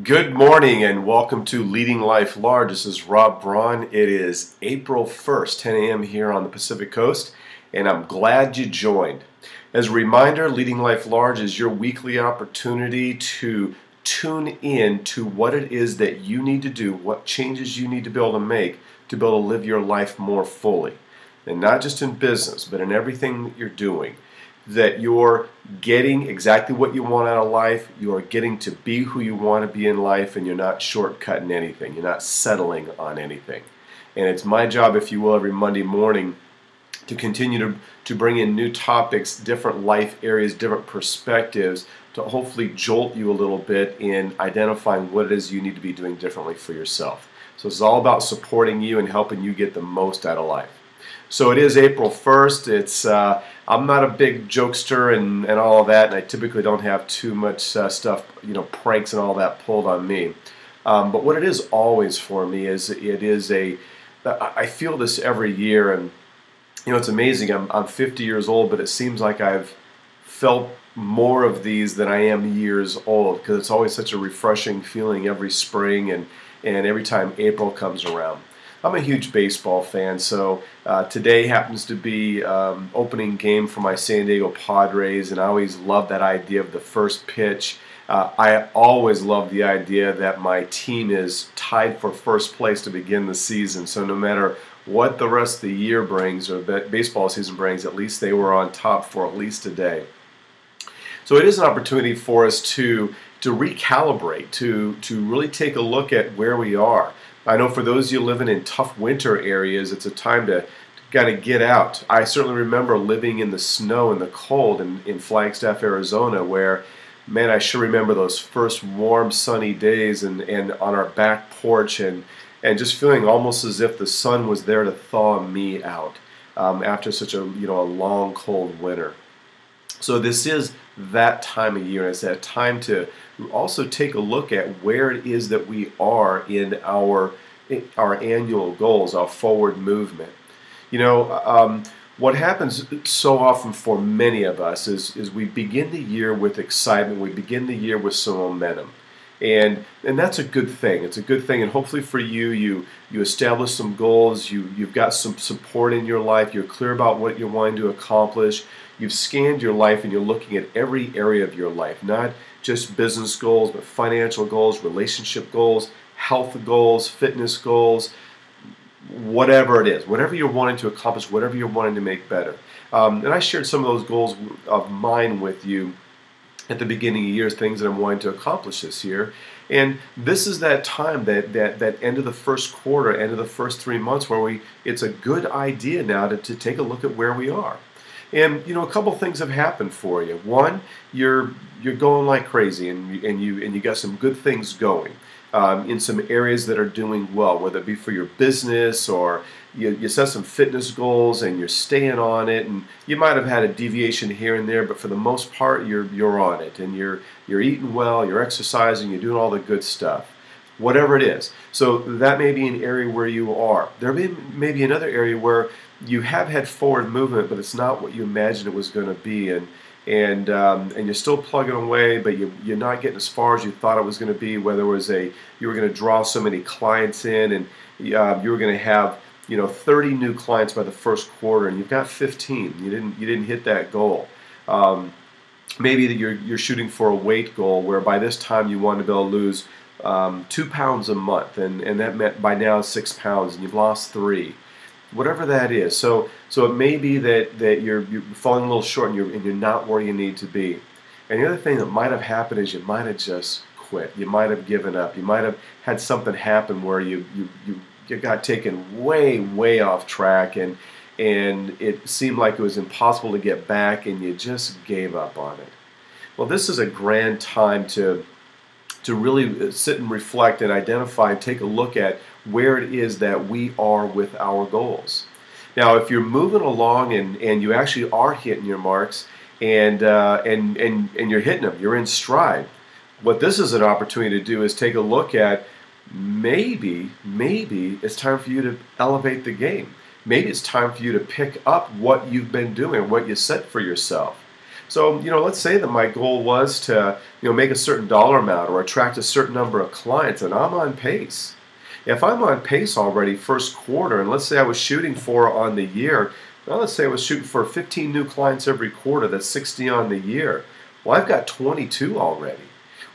Good morning and welcome to Leading Life Large. This is Robb Braun. It is April 1st, 10 a.m. here on the Pacific Coast, and I'm glad you joined. As a reminder, Leading Life Large is your weekly opportunity to tune in to what it is that you need to do, what changes you need to be able to make to be able to live your life more fully. And not just in business, but in everything that you're doing. That you're getting exactly what you want out of life, you are getting to be who you want to be in life, and you're not shortcutting anything, you're not settling on anything. And it's my job, if you will, every Monday morning to continue to bring in new topics, different life areas, different perspectives, to hopefully jolt you a little bit in identifying what it is you need to be doing differently for yourself. So it's all about supporting you and helping you get the most out of life. So it is April 1st. I'm not a big jokester and all of that, and I typically don't have too much stuff, pranks and all that pulled on me. But what it is always for me is I feel this every year, and it's amazing. I'm 50 years old, but it seems like I've felt more of these than I am years old, because it's always such a refreshing feeling every spring and every time April comes around. I'm a huge baseball fan, so today happens to be opening game for my San Diego Padres, and I always love that idea of the first pitch. I always love the idea that my team is tied for first place to begin the season, so no matter what the rest of the year brings or the baseball season brings, at least they were on top for at least a day. So it is an opportunity for us to recalibrate, to really take a look at where we are. I know for those of you living in tough winter areas, it's a time to kind of get out. I certainly remember living in the snow and the cold in Flagstaff, Arizona, where, man, I sure remember those first warm, sunny days and on our back porch and just feeling almost as if the sun was there to thaw me out after such a long, cold winter. So this is that time of year. It's that time to also take a look at where it is that we are in our annual goals, our forward movement. What happens so often for many of us is we begin the year with excitement, we begin the year with some momentum. And that's a good thing. It's a good thing, and hopefully for you establish some goals, you've got some support in your life, you're clear about what you're wanting to accomplish, you've scanned your life and you're looking at every area of your life, not just business goals, but financial goals, relationship goals, health goals, fitness goals, whatever it is, whatever you're wanting to accomplish, whatever you're wanting to make better. And I shared some of those goals of mine with you at the beginning of the year, things that I'm wanting to accomplish this year. And this is that time, that end of the first quarter, end of the first 3 months, where it's a good idea now to take a look at where we are. And a couple things have happened for you. One, you're going like crazy, and you got some good things going in some areas that are doing well, whether it be for your business or you set some fitness goals and you're staying on it, and you might have had a deviation here and there, but for the most part you're on it, and you're eating well, you're exercising, you're doing all the good stuff, whatever it is. So that may be an area where you are. There may be another area where you have had forward movement, but it's not what you imagined it was going to be, and you're still plugging away, but you're not getting as far as you thought it was going to be. Whether it was you were going to draw so many clients in, and you were going to have 30 new clients by the first quarter, and you've got 15. You didn't hit that goal. Maybe that you're shooting for a weight goal where by this time you want to be able to lose 2 pounds a month, and that meant by now 6 pounds, and you've lost 3. Whatever that is. So it may be that you're falling a little short and you're not where you need to be. And the other thing that might have happened is you might have just quit. You might have given up. You might have had something happen where you got taken way off track, and it seemed like it was impossible to get back, and you just gave up on it. Well, this is a grand time to really sit and reflect and identify and take a look at where it is that we are with our goals. Now, if you're moving along and you actually are hitting your marks and you're hitting them, you're in stride, what this is an opportunity to do is take a look at maybe it's time for you to elevate the game. Maybe it's time for you to pick up what you've been doing, what you set for yourself. So, let's say that my goal was to, make a certain dollar amount or attract a certain number of clients, and I'm on pace. If I'm on pace already first quarter, and let's say I was shooting for on the year, well, let's say I was shooting for 15 new clients every quarter, that's 60 on the year. Well, I've got 22 already.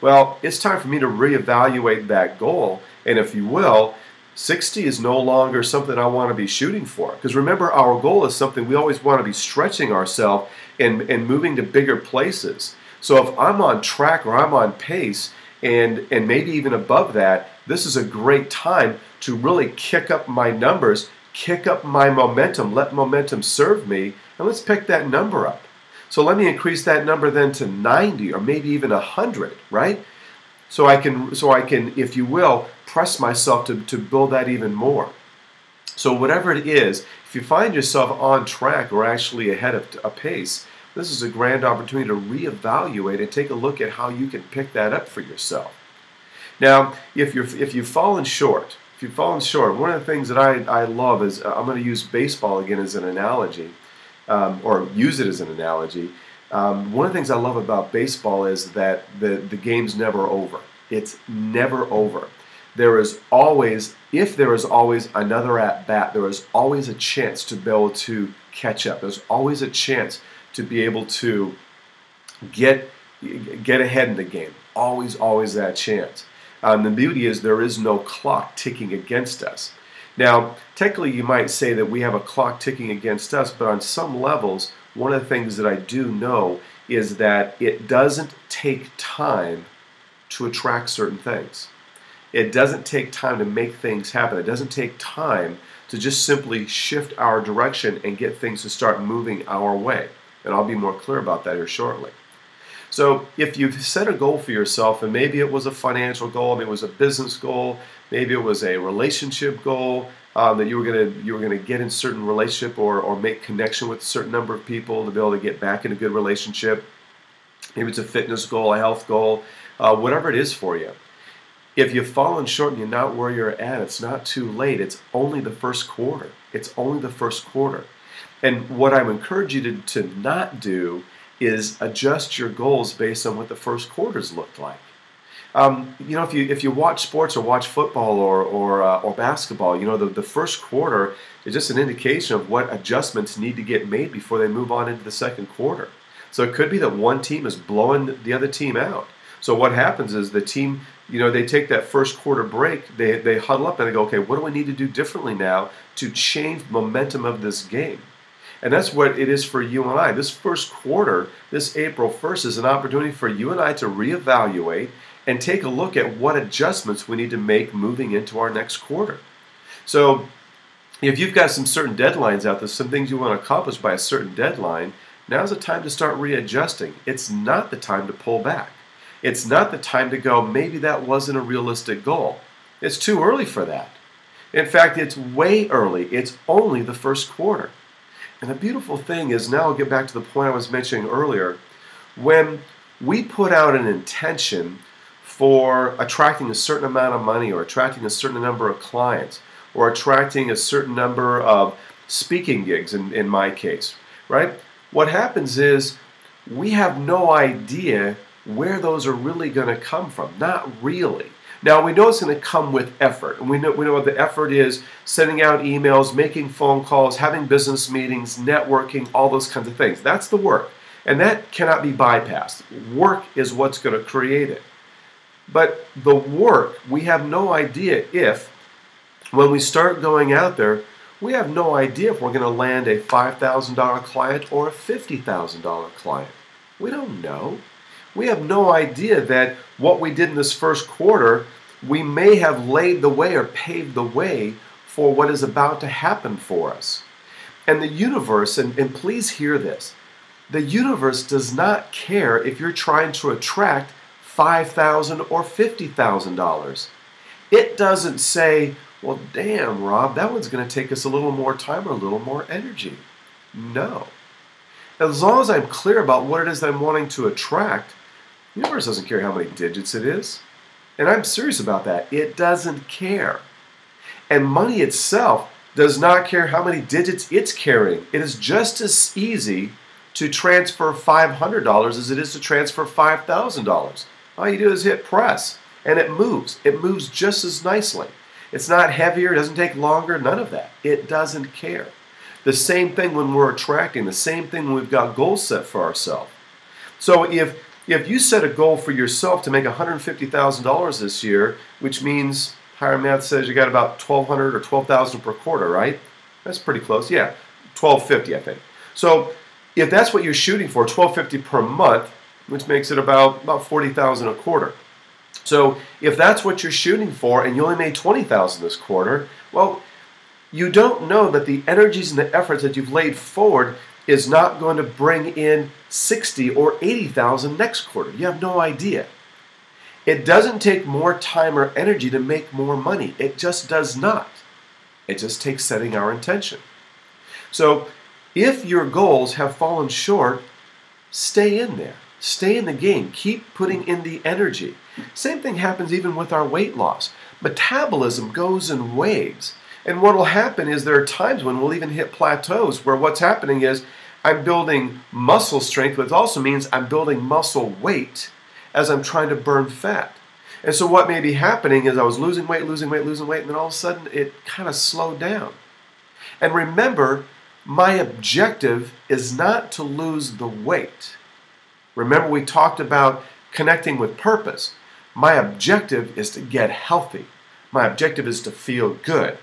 Well, it's time for me to reevaluate that goal, and if you will, 60 is no longer something I want to be shooting for. Because remember, our goal is something we always want to be stretching ourselves and moving to bigger places. So if I'm on track or I'm on pace and maybe even above that, this is a great time to really kick up my numbers, kick up my momentum, let momentum serve me, and let's pick that number up. So let me increase that number then to 90 or maybe even 100, right? So I can, if you will, press myself to build that even more. So whatever it is, if you find yourself on track or actually ahead of a pace, this is a grand opportunity to reevaluate and take a look at how you can pick that up for yourself. Now, if you've fallen short, one of the things that I love is, I'm going to use baseball again as an analogy, or use it as an analogy. One of the things I love about baseball is that the game's never over. It's never over. There is always, if there is always another at-bat, there is always a chance to be able to catch up. There's always a chance to be able to get ahead in the game. Always that chance. The beauty is there is no clock ticking against us. Now, technically you might say that we have a clock ticking against us, but on some levels, one of the things that I do know is that it doesn't take time to attract certain things. It doesn't take time to make things happen. It doesn't take time to just simply shift our direction and get things to start moving our way. And I'll be more clear about that here shortly. So if you've set a goal for yourself, and maybe it was a financial goal, maybe it was a business goal, maybe it was a relationship goal, that you were gonna get in certain relationship or make connection with a certain number of people to be able to get back in a good relationship. Maybe it's a fitness goal, a health goal, whatever it is for you. If you've fallen short and you're not where you're at, it's not too late. It's only the first quarter. It's only the first quarter. And what I would encourage you to not is adjust your goals based on what the first quarters looked like. If you watch sports or watch football or basketball, the first quarter is just an indication of what adjustments need to get made before they move on into the second quarter. So it could be that one team is blowing the other team out. So what happens is the team, they take that first quarter break, they huddle up and they go, okay, what do we need to do differently now to change the momentum of this game? And that's what it is for you and I. This first quarter, this April 1st, is an opportunity for you and I to reevaluate and take a look at what adjustments we need to make moving into our next quarter. So if you've got some certain deadlines out there, some things you want to accomplish by a certain deadline, now's the time to start readjusting. It's not the time to pull back. It's not the time to go, maybe that wasn't a realistic goal. It's too early for that. In fact, it's way early. It's only the first quarter. And the beautiful thing is, now I'll get back to the point I was mentioning earlier, when we put out an intention for attracting a certain amount of money or attracting a certain number of clients or attracting a certain number of speaking gigs in my case, right? What happens is we have no idea where those are really going to come from. Not really. Now, we know it's going to come with effort. And we know what the effort is: sending out emails, making phone calls, having business meetings, networking, all those kinds of things. That's the work. And that cannot be bypassed. Work is what's going to create it. But the work, we have no idea if, when we start going out there, we have no idea if we're going to land a $5,000 client or a $50,000 client. We don't know. We have no idea that what we did in this first quarter, we may have laid the way or paved the way for what is about to happen for us. And the universe, and please hear this, the universe does not care if you're trying to attract $5,000 or $50,000. It doesn't say, well, damn, Rob, that one's going to take us a little more time or a little more energy. No. As long as I'm clear about what it is that I'm wanting to attract, the universe doesn't care how many digits it is. And I'm serious about that. It doesn't care. And money itself does not care how many digits it's carrying. It is just as easy to transfer $500 as it is to transfer $5,000. All you do is hit press, and it moves. It moves just as nicely. It's not heavier, it doesn't take longer, none of that. It doesn't care. The same thing when we're attracting, the same thing when we've got goals set for ourselves. So if you set a goal for yourself to make $150,000 this year, which means higher math says you got about $1,200 or $12,000 per quarter, right? That's pretty close. Yeah, $1,250, I think. So if that's what you're shooting for, $1,250 per month, which makes it about $40,000 a quarter. So if that's what you're shooting for and you only made $20,000 this quarter, well, you don't know that the energies and the efforts that you've laid forward is not going to bring in $60,000 or $80,000 next quarter. You have no idea. It doesn't take more time or energy to make more money. It just does not. It just takes setting our intention. So if your goals have fallen short, stay in there. Stay in the game. Keep putting in the energy. Same thing happens even with our weight loss. Metabolism goes in waves. And what will happen is there are times when we'll even hit plateaus where what's happening is I'm building muscle strength, but it also means I'm building muscle weight as I'm trying to burn fat. And so what may be happening is I was losing weight, and then all of a sudden it kind of slowed down. And remember, my objective is not to lose the weight. Remember, we talked about connecting with purpose. My objective is to get healthy. My objective is to feel good.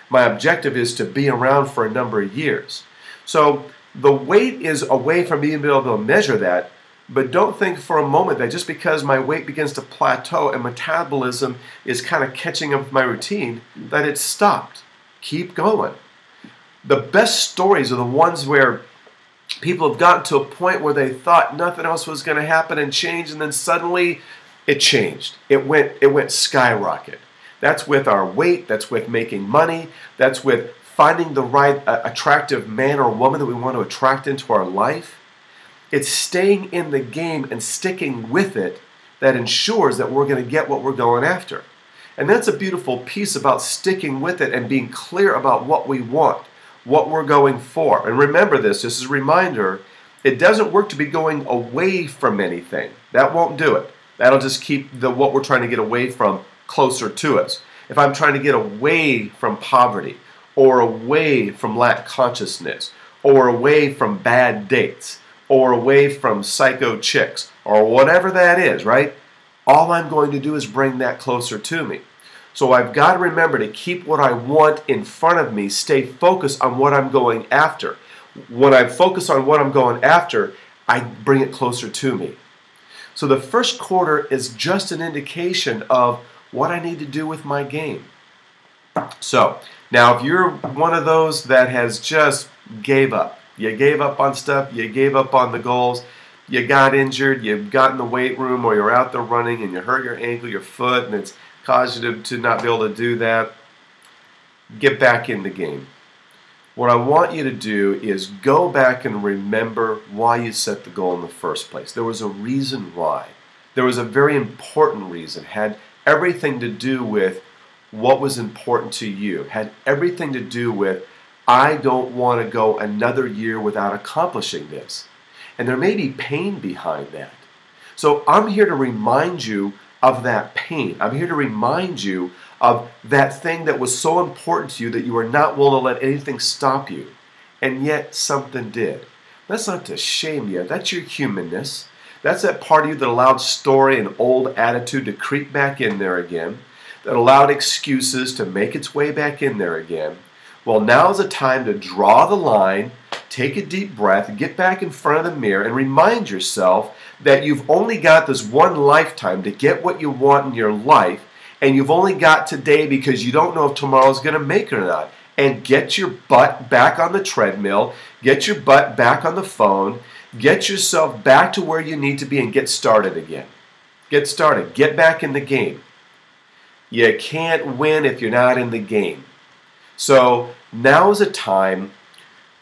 My objective is to be around for a number of years. So the weight is a way for me to be able to measure that, but don't think for a moment that just because my weight begins to plateau and metabolism is kind of catching up with my routine, that it's stopped. Keep going. The best stories are the ones where people have gotten to a point where they thought nothing else was going to happen and change, and then suddenly it changed. It went skyrocket. That's with our weight, that's with making money, that's with finding the right attractive man or woman that we want to attract into our life. It's staying in the game and sticking with it that ensures that we're going to get what we're going after. And that's a beautiful piece about sticking with it and being clear about what we want, what we're going for. And remember this, just as a reminder, it doesn't work to be going away from anything. That won't do it. That'll just keep what we're trying to get away from closer to us. If I'm trying to get away from poverty, or away from lack consciousness, or away from bad dates, or away from psycho chicks, or whatever that is, right? All I'm going to do is bring that closer to me. So I've got to remember to keep what I want in front of me, stay focused on what I'm going after. When I focus on what I'm going after, I bring it closer to me. So the first quarter is just an indication of what I need to do with my game. So now if you're one of those that has just gave up, you gave up on stuff, you gave up on the goals, you got injured, you got in the weight room, or you're out there running and you hurt your ankle, your foot, and it's caused you to not be able to do that, get back in the game. What I want you to do is go back and remember why you set the goal in the first place. There was a reason why. There was a very important reason. Had everything to do with what was important to you. Had everything to do with, I don't want to go another year without accomplishing this. And there may be pain behind that. So I'm here to remind you of that pain. I'm here to remind you of that thing that was so important to you that you were not willing to let anything stop you. And yet something did. That's not to shame you. That's your humanness. That's that part of you that allowed story and old attitude to creep back in there again, that allowed excuses to make its way back in there again. Well, now is the time to draw the line, take a deep breath, get back in front of the mirror, and remind yourself that you've only got this one lifetime to get what you want in your life, and you've only got today because you don't know if tomorrow's going to make it or not. And get your butt back on the treadmill, get your butt back on the phone, get yourself back to where you need to be and get started again. Get started. Get back in the game. You can't win if you're not in the game. So now is a time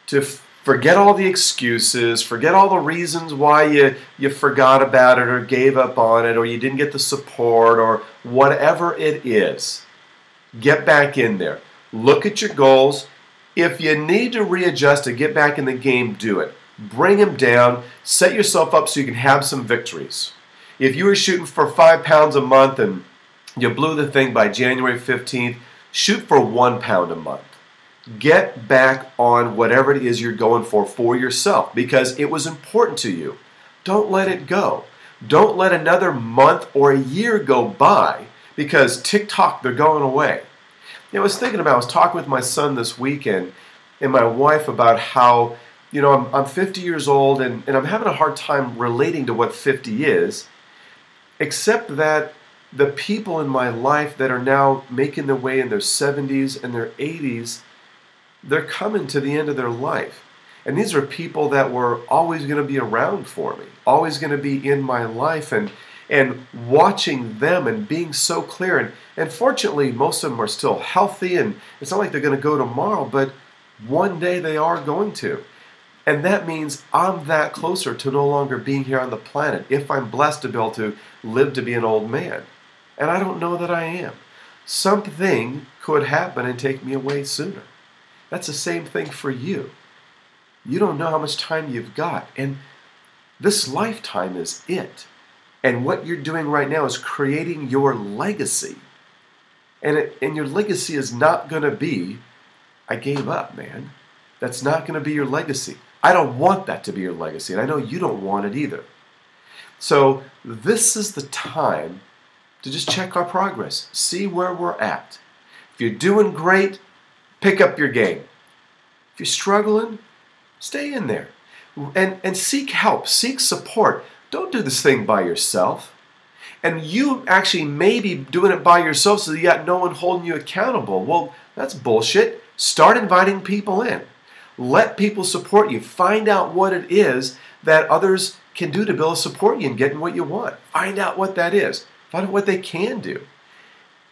to forget all the excuses, forget all the reasons why you forgot about it or gave up on it or you didn't get the support or whatever it is. Get back in there. Look at your goals. If you need to readjust to get back in the game, do it. bring them down, set yourself up so you can have some victories. If you were shooting for 5 pounds a month and you blew the thing by January 15th, shoot for 1 pound a month. Get back on whatever it is you're going for yourself because it was important to you. Don't let it go. Don't let another month or a year go by because TikTok, they're going away. I was thinking about, I was talking with my son this weekend and my wife about how, I'm 50 years old and I'm having a hard time relating to what 50 is, except that the people in my life that are now making their way in their 70s and their 80s, they're coming to the end of their life. And these are people that were always going to be around for me, always going to be in my life, and watching them and being so clear. And fortunately, most of them are still healthy, and it's not like they're going to go tomorrow, but one day they are going to. And that means I'm that closer to no longer being here on the planet if I'm blessed to be able to live to be an old man. And I don't know that I am. Something could happen and take me away sooner. That's the same thing for you. You don't know how much time you've got. And this lifetime is it. And what you're doing right now is creating your legacy. And your legacy is not going to be, I gave up, man. That's not going to be your legacy. I don't want that to be your legacy. And I know you don't want it either. So this is the time to just check our progress. See where we're at. If you're doing great, pick up your game. If you're struggling, stay in there. And seek help. Seek support. Don't do this thing by yourself. And you actually may be doing it by yourself so that you got no one holding you accountable. Well, that's bullshit. Start inviting people in. Let people support you. Find out what it is that others can do to be able to support you in getting what you want. Find out what that is. Find out what they can do.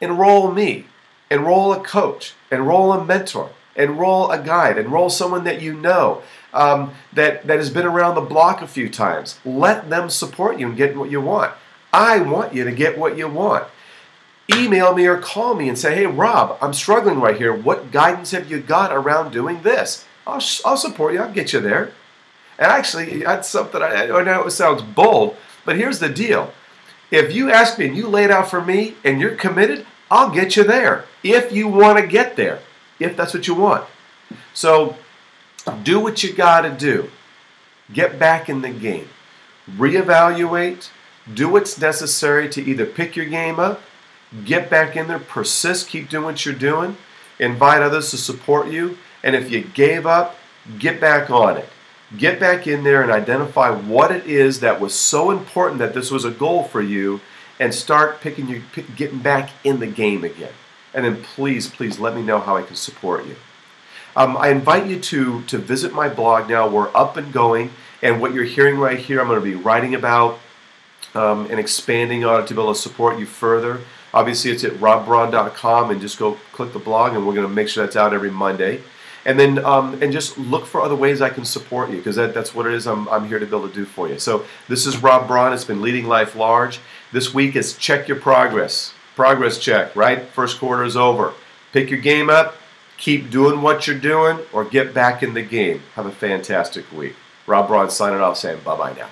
Enroll me. Enroll a coach. Enroll a mentor. Enroll a guide. Enroll someone that you know that has been around the block a few times. Let them support you in getting what you want. I want you to get what you want. Email me or call me and say, hey, Rob, I'm struggling right here. What guidance have you got around doing this? I'll support you. I'll get you there. And actually, that's something I know it sounds bold, but here's the deal. If you ask me and you lay it out for me and you're committed, I'll get you there if you want to get there, if that's what you want. So do what you got to do. Get back in the game. Reevaluate. Do what's necessary to either pick your game up, get back in there, persist, keep doing what you're doing, invite others to support you, and if you gave up, get back on it. Get back in there and identify what it is that was so important that this was a goal for you, and start getting back in the game again. And then please, please let me know how I can support you. I invite you to visit my blog now. We're up and going, and what you're hearing right here, I'm going to be writing about and expanding on it to be able to support you further. Obviously, it's at robbbraun.com, and just go click the blog, and we're going to make sure that's out every Monday. And then and just look for other ways I can support you, because that's what it is I'm here to be able to do for you. So this is Robb Braun. It's been Leading Life Large. This week is check your progress. Progress check, right? First quarter is over. Pick your game up. Keep doing what you're doing, or get back in the game. Have a fantastic week. Robb Braun signing off, saying bye-bye now.